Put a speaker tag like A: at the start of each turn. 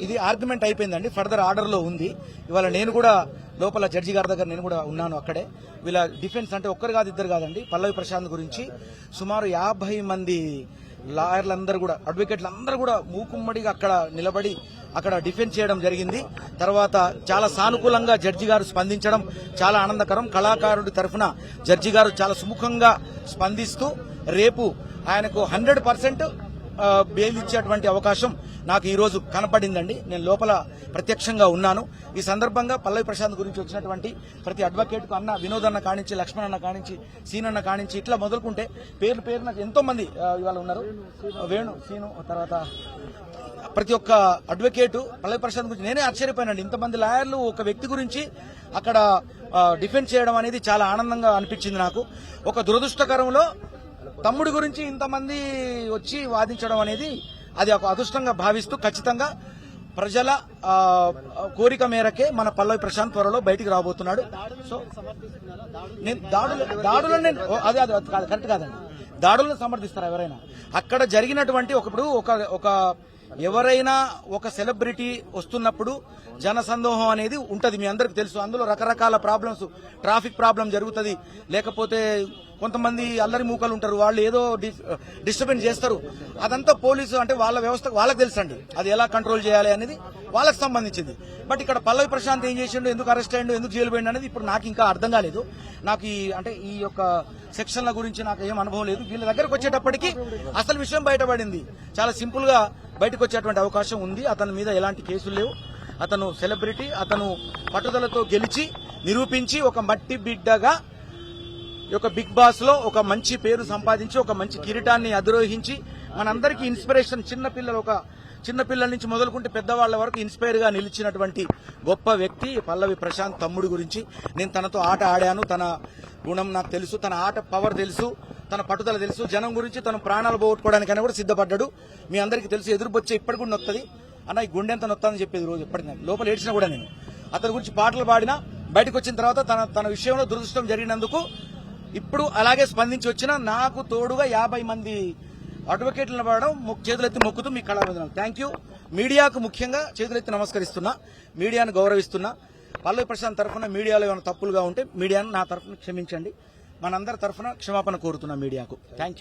A: ఇది ఆర్గ్యుమెంట్ అయిపోయిందండి. Further order లో ఉంది. ఇవాళ నేను కూడా లోపల జడ్జి గారి దగ్గర నేను కూడా ఉన్నాను అక్కడే. వీళ్ళ డిఫెన్స్ అంటే ఒక్కరు కాదు ఇద్దరు కాదండి. పల్లవి ప్రశాంత్ గురించి సుమారు 50 మంది లాయర్లందరూ కూడా అడ్వకేట్లు అందరూ కూడా మూకుమ్మడిగా అక్కడ నిలబడి అక్కడ డిఫెన్స్ చేయడం జరిగింది. తర్వాత చాలా సానుకూలంగా జడ్జి గారు స్పందించడం చాలా ఆనందకరం. కళాకారుడి తరఫున జడ్జి గారు చాలా సుముఖంగా స్పందిస్తూ రేపు ఆయనకు 100% బెయిల్ ఇచ్చేటువంటి అవకాశం నాకు ఈ రోజు కనపడిందండి. నేను లోపల ప్రత్యక్షంగా ఉన్నాను. ఈ సందర్భంగా పల్లవి ప్రశాంత్ గురించి వచ్చినటువంటి ప్రతి అడ్వకేట్ కు అన్న వినోద్ అన్న కానించి, లక్ష్మణ్ అన్న కానించి, సీనన్న కానించి ఇట్లా మొదలుకుంటే పేరు నాకు ఎంతో మంది ఇవాళ ఉన్నారు. వేణు, సీను, తర్వాత ప్రతి ఒక్క అడ్వకేటు పల్లవి ప్రశాంత్ గురించి నేనే ఆశ్చర్యపోయానండి. ఇంతమంది లాయర్లు ఒక వ్యక్తి గురించి అక్కడ డిఫెండ్ చేయడం అనేది చాలా ఆనందంగా అనిపించింది నాకు. ఒక దురదృష్టకరంలో తమ్ముడి గురించి ఇంతమంది వచ్చి వాదించడం అనేది అది ఒక అదృష్టంగా భావిస్తూ ఖచ్చితంగా ప్రజల కోరిక మేరకే మన పల్లవి ప్రశాంత్ త్వరలో బయటికి రాబోతున్నాడు. సో నేను దాడులను అదే కరెక్ట్ కాదండి. దాడులను సమర్థిస్తారా ఎవరైనా? అక్కడ జరిగినటువంటి ఒక ఎవరైనా ఒక సెలబ్రిటీ వస్తున్నప్పుడు జనసందోహం అనేది ఉంటది. మీ అందరికి తెలుసు. అందులో రకరకాల ప్రాబ్లమ్స్, ట్రాఫిక్ ప్రాబ్లం జరుగుతుంది, లేకపోతే కొంతమంది అల్లరి మూకలు ఉంటారు, వాళ్ళు ఏదో డిస్టర్బెన్స్ చేస్తారు. అదంతా పోలీసు అంటే వాళ్ళ వ్యవస్థ వాళ్ళకి తెలుసండి అది ఎలా కంట్రోల్ చేయాలి అనేది వాళ్ళకి సంబంధించింది. బట్ ఇక్కడ పల్లవి ప్రశాంత్ ఏం చేసిండు, ఎందుకు అరెస్ట్ అయ్యిండు, ఎందుకు జైలు పోయిండు అనేది ఇప్పుడు నాకు ఇంకా అర్థం కాలేదు. నాకు ఈ యొక్క సెక్షన్ల గురించి నాకు ఏం అనుభవం లేదు. వీళ్ళ దగ్గరకు వచ్చేటప్పటికి అసలు విషయం బయటపడింది. చాలా సింపుల్ గా బయటకు వచ్చేటువంటి అవకాశం ఉంది. అతని మీద ఎలాంటి కేసులు లేవు. అతను సెలబ్రిటీ. అతను పట్టుదలతో గెలిచి నిరూపించి ఒక మట్టి బిడ్డగా ఒక బిగ్ బాస్ లో ఒక మంచి పేరు సంపాదించి ఒక మంచి కిరీటాన్ని అధిరోహించి మనందరికీ ఇన్స్పిరేషన్, చిన్నపిల్లల నుంచి మొదలుకుంటే పెద్దవాళ్ల వరకు ఇన్స్పైర్ గా నిలిచినటువంటి గొప్ప వ్యక్తి పల్లవి ప్రశాంత్ తమ్ముడి గురించి. నేను తనతో ఆట ఆడాను. తన గుణం నాకు తెలుసు, తన ఆట పవర్ తెలుసు, తన పట్టుదల తెలుసు. జనం గురించి తను ప్రాణాలు పోగొట్టుకోవడానికైనా కూడా సిద్ధపడ్డాడు. మీ అందరికీ తెలుసు. ఎదురుబొచ్చే ఇప్పటికి కూడా నొత్తది అన్న, ఈ గుండె ఎంత నొత్తాదని చెప్పేది రోజు ఎప్పటికీ. లోపల ఏడ్చినా కూడా నేను అతని గురించి పాటలు పాడినా బయటకు వచ్చిన తర్వాత తన విషయంలో దురదృష్టం జరిగినందుకు ఇప్పుడు అలాగే స్పందించి వచ్చిన నాకు తోడుగా 50 మంది అడ్వకేట్లు పడడం చేతులెత్తి మొక్కుతూ మీ కళావందనాలు. Thank you. మీడియాకు ముఖ్యంగా చేతులెత్తి నమస్కరిస్తున్నా. మీడియాను గౌరవిస్తున్నా. పల్లవి ప్రశాంత్ తరఫున మీడియాలో ఏమైనా తప్పులుగా ఉంటే మీడియాను నా తరఫున క్షమించండి. మనందరి తరఫున క్షమాపణ కోరుతున్నా మీడియాకు. Thank you.